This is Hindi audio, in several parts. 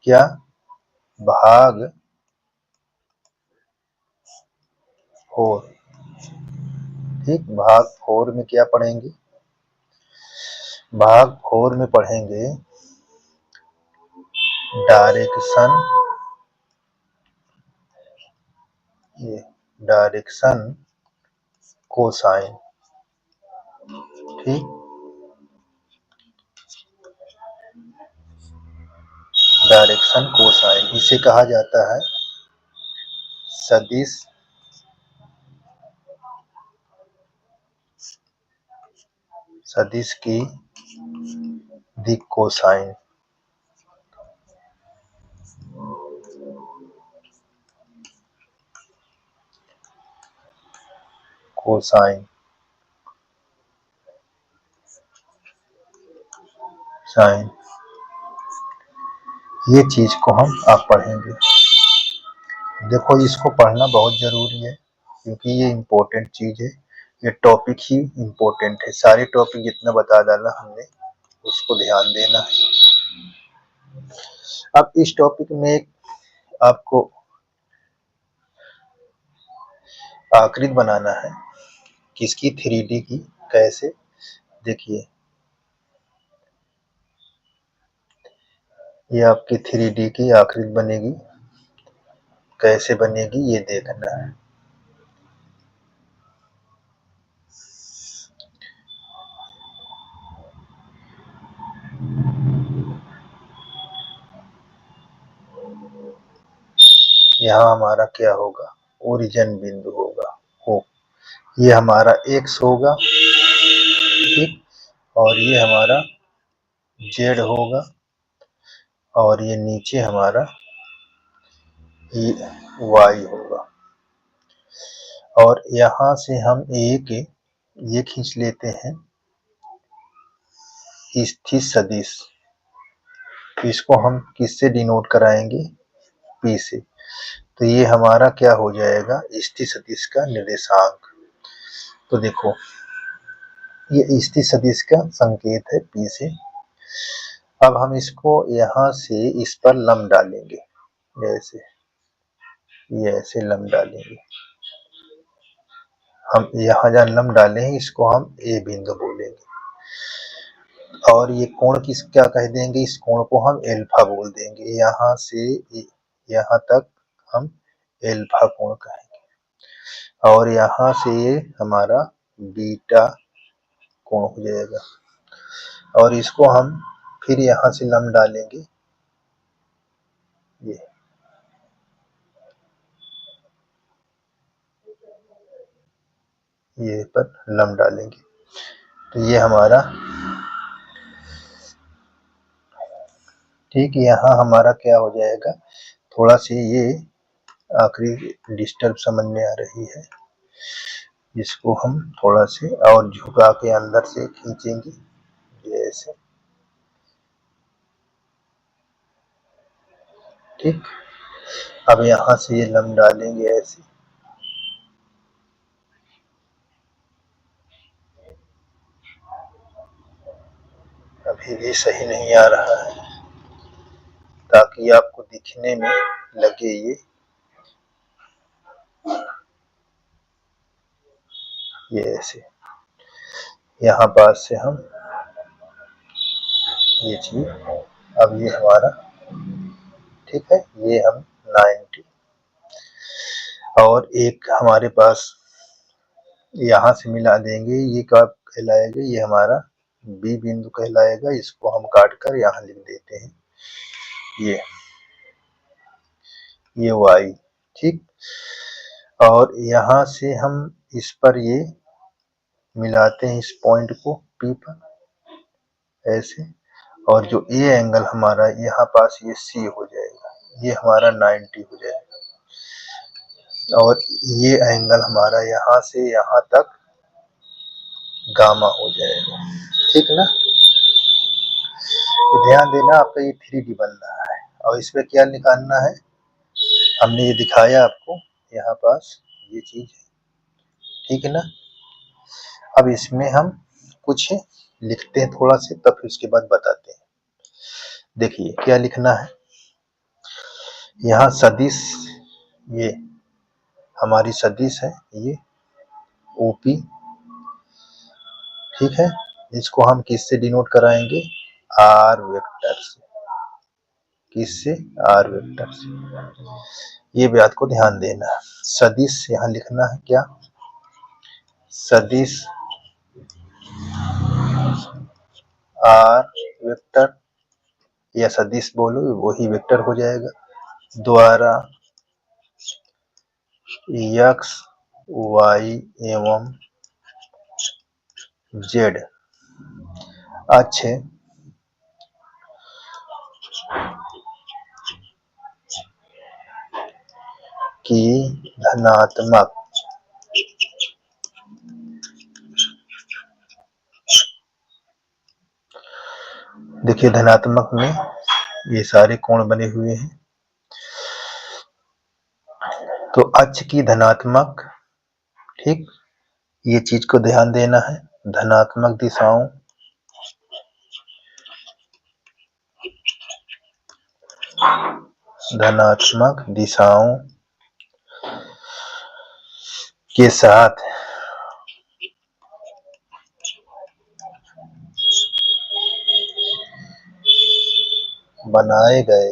क्या भाग 4। ठीक, भाग 4 में क्या पढ़ेंगे? भाग 4 में पढ़ेंगे डायरेक्शन, ये डायरेक्शन कोसाइन। ठीक, डायरेक्शन कोसाइन, इसे कहा जाता है सदिश की दिक् कोसाइन। कोसाइन साइन, ये चीज को आप पढ़ेंगे। देखो, इसको पढ़ना बहुत जरूरी है क्योंकि ये इम्पोर्टेंट चीज है, ये टॉपिक ही इम्पोर्टेंट है। सारे टॉपिक जितना बता डाला हमने उसको ध्यान देना है। अब इस टॉपिक में एक आपको आकृति बनाना है, किसकी? 3D की। कैसे? देखिए, ये आपकी 3D की आकृति बनेगी। कैसे बनेगी ये देखना है। यहाँ हमारा क्या होगा? ओरिजिन बिंदु होगा। ये हमारा x होगा, ठीक, और ये हमारा z होगा, और ये नीचे हमारा ये y होगा। और यहाँ से हम ये खींच लेते हैं स्थित सदिश। इसको हम किससे डिनोट कराएंगे? P से। तो ये हमारा क्या हो जाएगा? स्थित सदिश का निर्देशांक। तो देखो, ये स्थित सदिश का संकेत है P से। अब हम इसको यहाँ से इस पर लंब डालेंगे, जैसे ये ऐसे लंब डालेंगे। हम यहाँ जहाँ लंब डाले हैं इसको हम A बिंदु बोलेंगे, और ये कोण क्या कह देंगे? इस कोण को हम एल्फा बोल देंगे। यहाँ से यहाँ तक हम एल्फा कोण कहेंगे, और यहाँ से ये हमारा बीटा कोण हो जाएगा। और इसको हम फिर यहाँ से लंब डालेंगे, ये पर लंब डालेंगे। तो ये हमारा, ठीक, यहाँ हमारा क्या हो जाएगा? थोड़ा सी ये आखिरी डिस्टर्ब समझ में आ रही है, इसको हम थोड़ा से और झुका के अंदर से खींचेंगे, ये ऐसे। ठीक, अब यहाँ से ये लंब डालेंगे ऐसे। अभी भी सही नहीं आ रहा है, ताकि आपको दिखने में लगे ये ऐसे। यहाँ पास से हम ये चीज, अब ये हमारा, ठीक है, ये हम 90, और एक हमारे पास यहाँ से मिला देंगे। ये क्या कहलाएगा? ये हमारा B बिंदु कहलाएगा। इसको हम काट कर यहाँ लिख देते हैं, ये Y। ठीक, और यहाँ से हम इस पर ये मिलाते हैं, इस पॉइंट को P पर ऐसे। और जो A एंगल हमारा यहाँ पास ये C हो जाएगा, ये हमारा 90 हो जाएगा। और ये एंगल हमारा यहाँ से यहाँ तक गामा हो जाएगा। ठीक ना? ध्यान देना, आपका ये 3D बन रहा है, और इसमें क्या निकालना है? हमने ये दिखाया आपको यहाँ पास ये चीज है, ठीक है ना? अब इसमें हम कुछ लिखते हैं थोड़ा से, तब फिर उसके बाद बताते हैं। देखिए क्या लिखना है। यहाँ सदिश, ये हमारी सदिश है, ये ओपी, ठीक है। इसको हम किससे डिनोट कराएंगे? आर वेक्टर से। किससे? आर वेक्टर से। ये बात को ध्यान देना। सदिश यहाँ लिखना है क्या? सदिश आर वेक्टर, या सदिश बोलो वही वेक्टर हो जाएगा, द्वारा एक्स वाई एवं जेड अक्ष की धनात्मक देखिए धनात्मक में ये सारे कोण बने हुए हैं, तो अक्ष की धनात्मक, ठीक, ये चीज को ध्यान देना है। धनात्मक दिशाओं के साथ बनाए गए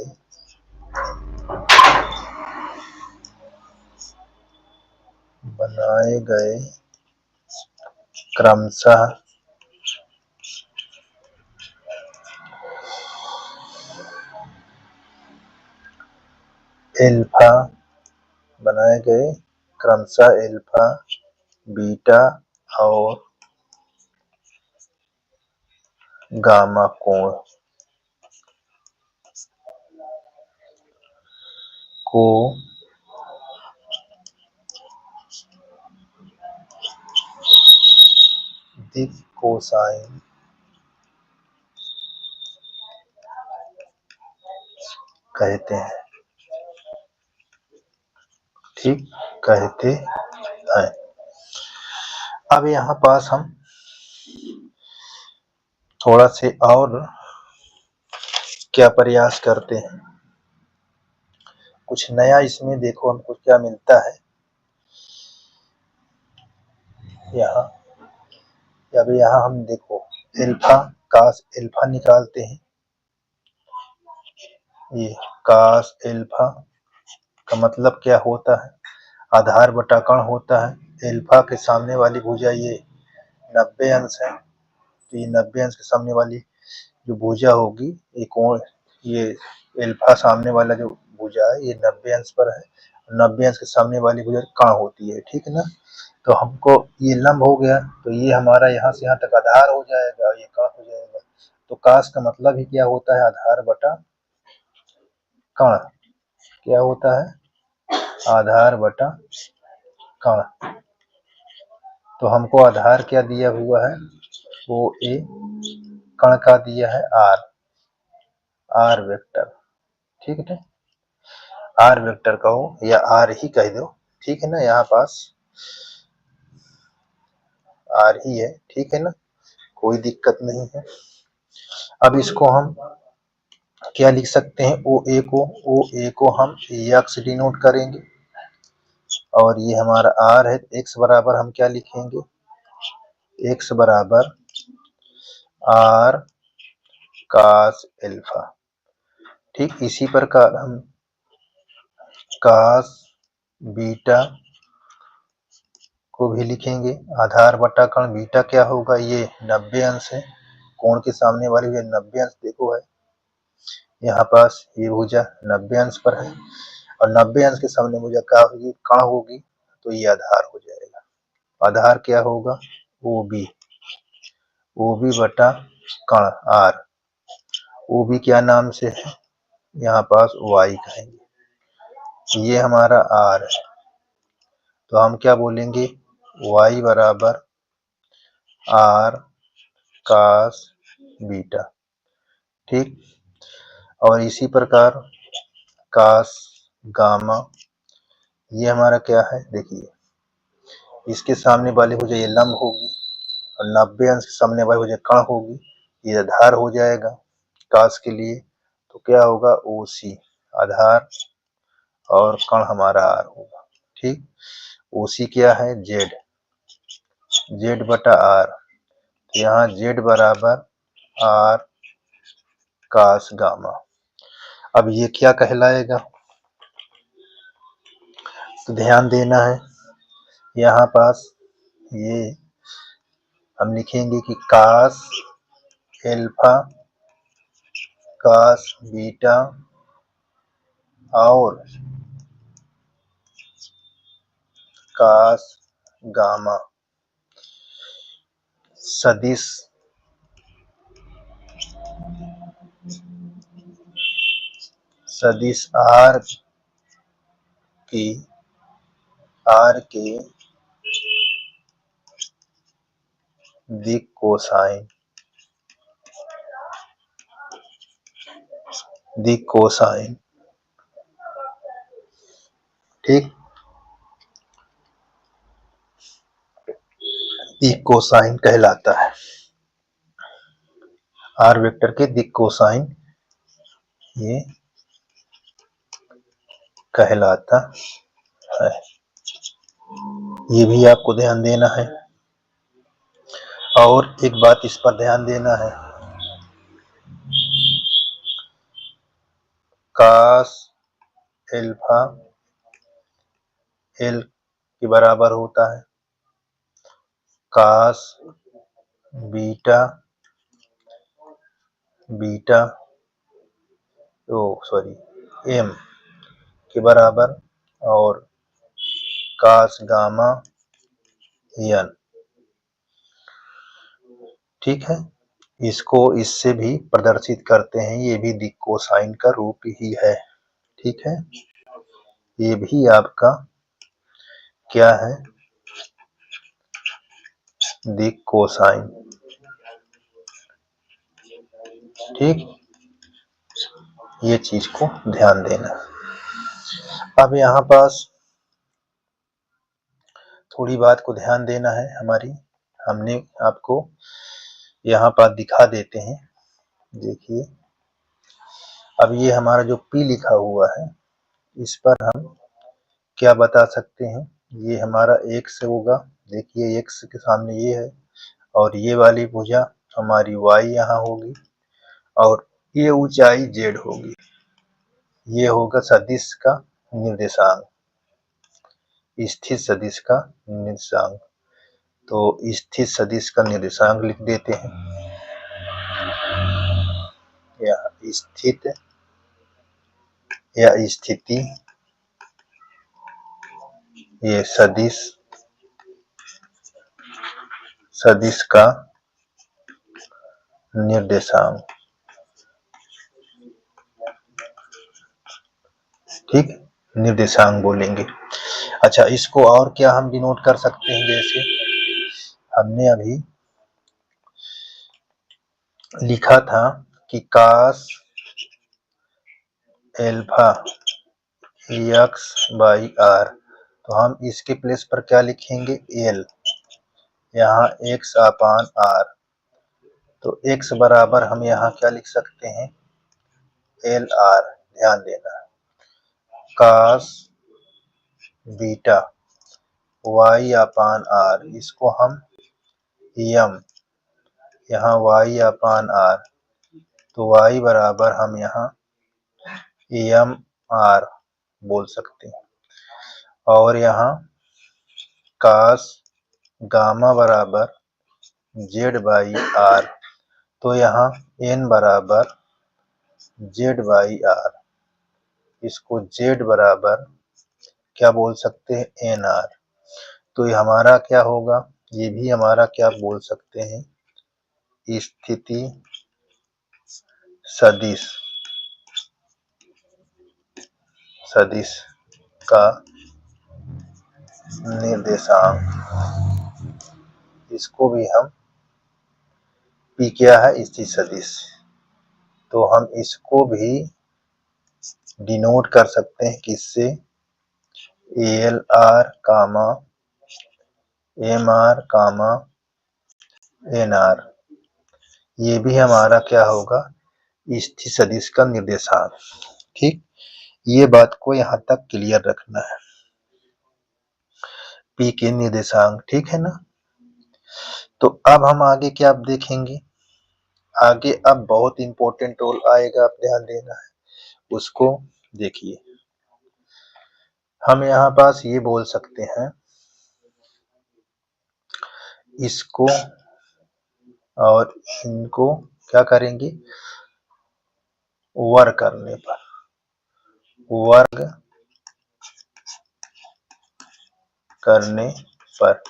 क्रमशः एल्फा, बनाए गए क्रमशः एल्फा, बीटा और गामा कोण को दिक कोसाइन कहते हैं, ठीक, कहते हैं। अब यहाँ पास हम थोड़ा से और क्या प्रयास करते हैं, कुछ नया इसमें देखो हमको क्या मिलता है। यहाँ अब यहाँ हम देखो एल्फा कास एल्फा निकालते हैं, ये कास एल्फा का मतलब क्या होता है? आधार बटा कण होता है। एल्फा के सामने वाली भुजा ये 90 अंश है, तो ये 90 अंश के सामने वाली जो भुजा होगी ये कोण, ये एल्फा सामने वाला जो भुजा है ये 90 अंश पर है, 90 अंश के सामने वाली भुजा कण होती है, ठीक है ना। तो हमको ये लंब हो गया, तो ये हमारा यहाँ से यहाँ तक आधार हो जाएगा, ये कण हो जाएगा। तो कास का मतलब ही क्या होता है? आधार बटा कण। क्या होता है? आधार बटा कण। तो हमको आधार क्या दिया हुआ है? वो ए, कण का दिया है आर, आर वेक्टर, ठीक है। आर वेक्टर कहो या आर ही कह दो, ठीक है ना, यहाँ पास आर ही है, ठीक है ना, कोई दिक्कत नहीं है। अब इसको हम क्या लिख सकते हैं? ओ ए को हम एक्स डिनोट करेंगे, और ये हमारा आर है, एक्स बराबर हम क्या लिखेंगे? एक्स बराबर आर कास एल्फा, ठीक। इसी प्रकार हम कास बीटा को भी लिखेंगे, आधार बटा कण। बीटा क्या होगा? ये 90 अंश है, कोण के सामने वाली ये 90 अंश देखो है, यहाँ पास ये भुजा 90 अंश पर है, और 90 अंश के सामने भुजा क्या होगी? कण होगी, तो ये आधार हो जाएगा। आधार क्या होगा? ओ बी, ओ बी बटा कण आर। ओ बी क्या नाम से है? यहाँ पास वाई कहेंगे, ये हमारा आर है, तो हम क्या बोलेंगे? वाई बराबर आर कास बीटा, ठीक। और इसी प्रकार कास गामा, ये हमारा क्या है? देखिए इसके सामने वाली भुजा ये लंब होगी, और 90 अंश के सामने वाली भुजा कण होगी, ये आधार हो जाएगा कास के लिए। तो क्या होगा? ओ सी आधार और कण हमारा आर होगा। ठीक, उसी क्या है जेड बटा आर, यहाँ जेड बराबर आर कास गामा। अब ये क्या कहलाएगा, तो ध्यान देना है यहाँ पास ये हम लिखेंगे कि कास एल्फा कास बीटा और कास गामा सदिश आर के दिक् कोसाइन। ठीक, दिक् कोसाइन कहलाता है, आर वेक्टर के दिक् कोसाइन ये कहलाता है। ये भी आपको ध्यान देना है। और एक बात इस पर ध्यान देना है, कास एल्फा एल के बराबर होता है, कास बीटा एम के बराबर और कास गामा एन। ठीक है, इसको इससे भी प्रदर्शित करते हैं, ये भी दिक् कोसाइन का रूप ही है। ठीक है, ये भी आपका क्या है, दिक् कोसाइन। ठीक, ये चीज को ध्यान देना। अब यहाँ पास थोड़ी बात को ध्यान देना है हमारी, हमने आपको यहाँ पर दिखा देते हैं। देखिए, अब ये हमारा जो P लिखा हुआ है, इस पर हम क्या बता सकते हैं, ये हमारा x होगा। देखिए x के सामने ये है और ये वाली भुजा हमारी y यहाँ होगी और ये ऊंचाई z होगी। ये होगा सदिश का निर्देशांक, स्थित सदिश का निर्देशांक। तो स्थित सदिश का निर्देशांक लिख देते हैं, या स्थित या स्थिति, ये सदिश का निर्देशांक। ठीक, निर्देशांक बोलेंगे। अच्छा, इसको और क्या हम डिनोट कर सकते हैं, जैसे हमने अभी लिखा था कि कास एल्फा एक्स बाई आर, तो हम इसके प्लेस पर क्या लिखेंगे, एल, यहाँ एक्स अपान आर। तो एक्स बराबर हम यहाँ क्या लिख सकते हैं, एल आर। ध्यान देना, cos beta Y upon R, इसको हम एम, यहाँ वाई अपान आर, तो वाई बराबर हम यहाँ एम आर बोल सकते हैं। और यहाँ कास गामा बराबर जेड बाई आर, तो यहाँ एन बराबर जेड बाई आर, इसको जेड बराबर क्या बोल सकते हैं, एन आर। तो ये हमारा क्या होगा, ये भी हमारा क्या बोल सकते हैं, स्थिति सदिश का निर्देशांक। इसको भी हम P क्या है, स्थित सदिश, तो हम इसको भी डिनोट कर सकते हैं किससे, एल आर कामा एम आर कामा एन आर। ये भी हमारा क्या होगा, स्थित सदिश का निर्देशांक। ठीक, ये बात को यहाँ तक क्लियर रखना है। P के निर्देशांक, ठीक है ना। तो अब हम आगे क्या देखेंगे, आगे अब बहुत इंपॉर्टेंट रोल आएगा, आप ध्यान देना है उसको। देखिए हम यहाँ पास ये बोल सकते हैं इसको और इनको क्या करेंगे, वर्ग करने पर, वर्ग करने पर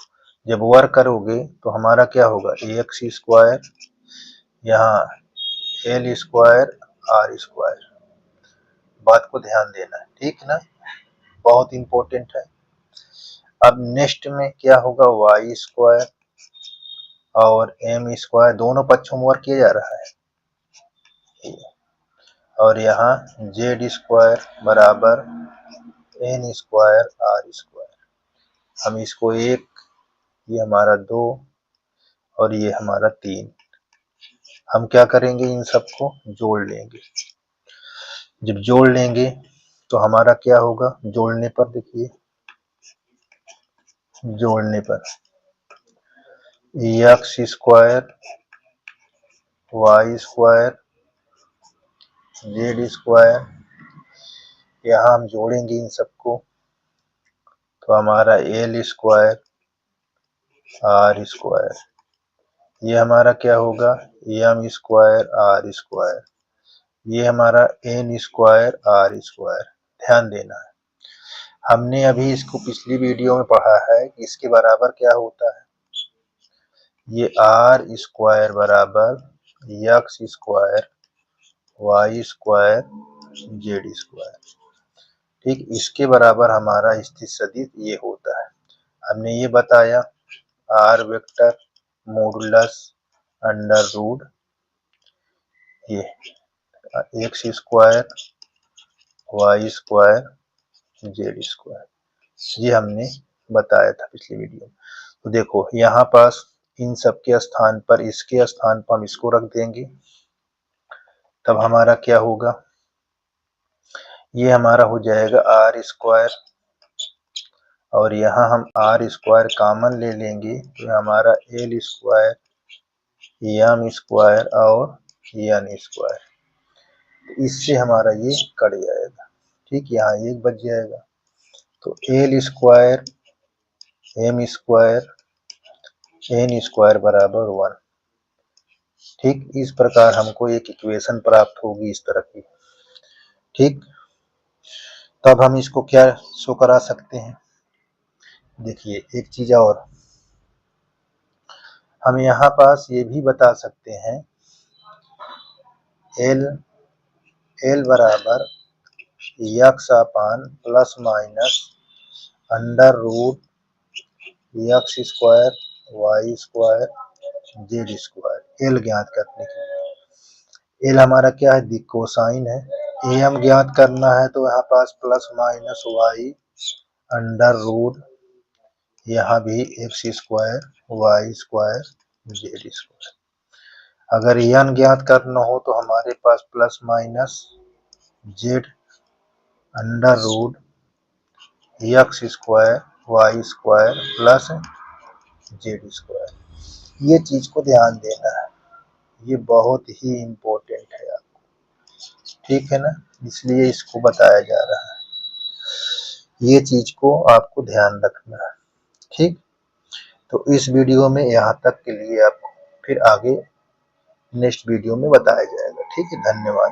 जब वर्ग करोगे तो हमारा क्या होगा, एक्स स्क्वायर, यहाँ एल स्क्वायर आर स्क्वायर। बात को ध्यान देना है, ठीक है ना, बहुत इंपॉर्टेंट है। अब नेक्स्ट में क्या होगा, वाई स्क्वायर और एम स्क्वायर, दोनों पक्षों में वर्ग किया जा रहा है। और यहाँ जेड स्क्वायर बराबर एन स्क्वायर आर स्क्वायर। हम इसको एक, ये हमारा 2 और ये हमारा 3, हम क्या करेंगे, इन सबको जोड़ लेंगे। जब जोड़ लेंगे तो हमारा क्या होगा, जोड़ने पर देखिए, जोड़ने पर X square Y square Z square, यहाँ हम जोड़ेंगे इन सबको तो हमारा एल स्क्वायर आर स्क्वायर, ये हमारा क्या होगा, एम स्क्वायर आर स्क्वायर, ये हमारा एन स्क्वायर आर स्क्वायर। ध्यान देना है, हमने अभी इसको पिछली वीडियो में पढ़ा है कि इसके बराबर क्या होता है, ये आर स्क्वायर बराबर X square Y square Z square, ठीक, इसके बराबर हमारा स्थित सदिश ये होता है। हमने ये बताया R vector modulus under root ये X square Y square Z square, ये हमने बताया था पिछली वीडियो में। तो देखो यहाँ पास इन सब के स्थान पर, इसके स्थान पर हम इसको रख देंगे, तब हमारा क्या होगा, ये हमारा हो जाएगा आर स्क्वायर और यहाँ हम आर स्क्वायर कॉमन ले लेंगे तो हमारा एल स्क्वायर एम स्क्वायर और एन स्क्वायर, इससे हमारा ये कट जाएगा, ठीक, यहाँ एक बच जाएगा। तो L square M square N square बराबर 1, ठीक, इस प्रकार हमको एक इक्वेशन प्राप्त होगी इस तरह की, ठीक। तब हम इसको क्या शो करा सकते हैं, देखिए एक चीज और हम यहाँ पास ये भी बता सकते हैं, एल बराबर यक्स अपान plus minus under root x square Y square Z square, l ज्ञात करने के। एल हमारा क्या है, दी कोसाइन है। ए हम ज्ञात करना है तो यहाँ पास plus minus y under root, यहाँ भी x square Y square Z square. अगर एन ज्ञात करना हो तो हमारे पास plus minus z under root x square Y square plus z square. ये चीज को ध्यान देना है, ये बहुत ही इम्पोर्टेंट है आपको, ठीक है ना, इसलिए इसको बताया जा रहा है, ये चीज को आपको ध्यान रखना है, ठीक। तो इस वीडियो में यहाँ तक के लिए, आपको फिर आगे नेक्स्ट वीडियो में बताया जाएगा, ठीक है, धन्यवाद।